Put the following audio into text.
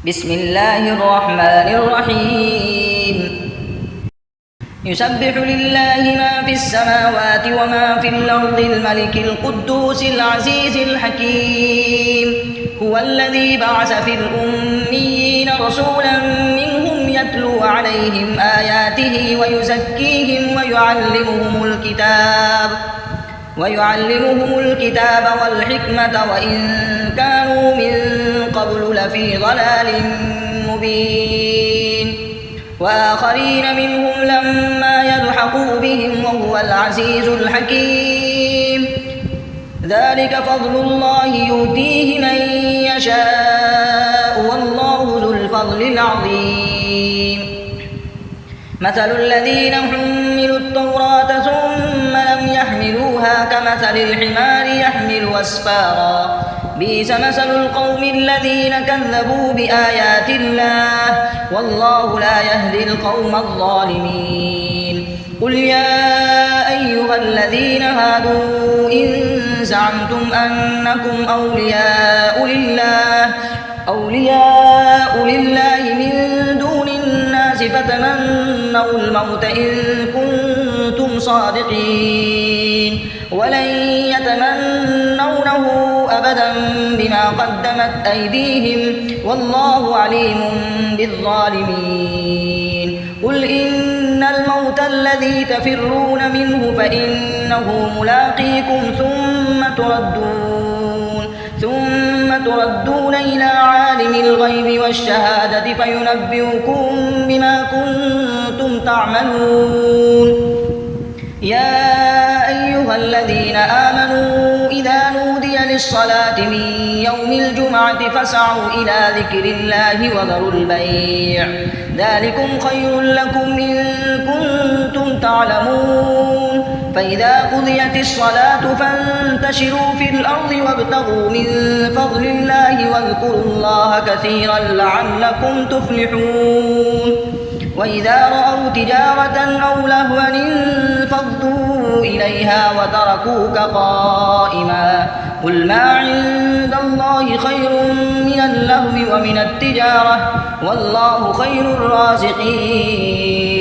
بسم الله الرحمن الرحيم يسبح لله ما في السماوات وما في الأرض الملك القدوس العزيز الحكيم هو الذي بعث في الأميين رسولا منهم يتلو عليهم آياته ويزكيهم ويعلمهم الكتاب والحكمة وإن كانوا من قبل لفي ضلال مبين وآخرين منهم لما يلحقوا بهم وهو العزيز الحكيم ذلك فضل الله يؤتيه من يشاء والله ذو الفضل العظيم مثل الذين حملوا التوراة ثم لم يحملوها كمثل الحمار يحمل أسفارا بئس مثل القوم الذين كذبوا بآيات الله والله لا يهدي القوم الظالمين قل يا أيها الذين هادوا إن زعمتم أنكم أولياء لله من دون الناس فتمنوا الموت إن كنتم صادقين ولن يتمنونه أبدا بما قدمت أيديهم والله عليم بالظالمين قل إن الموت الذي تفرون منه فإنه ملاقيكم ثم تردون إلى عالم الغيب والشهادة فينبئكم بما كنتم تعملون يا أيها الذين آمنوا إذا نودي للصلاة من يوم الجمعة فاسعوا إلى ذكر الله وذروا البيع ذلكم خير لكم إن كنتم تعلمون فإذا قضيت الصلاة فانتشروا في الأرض وابتغوا من فضل الله واذكروا الله كثيرا لعلكم تفلحون وإذا رأوا تجارة أو لهوا انفضوا إليها وتركوك قائما قل ما عند الله خير من اللهو ومن التجارة والله خير الرازقين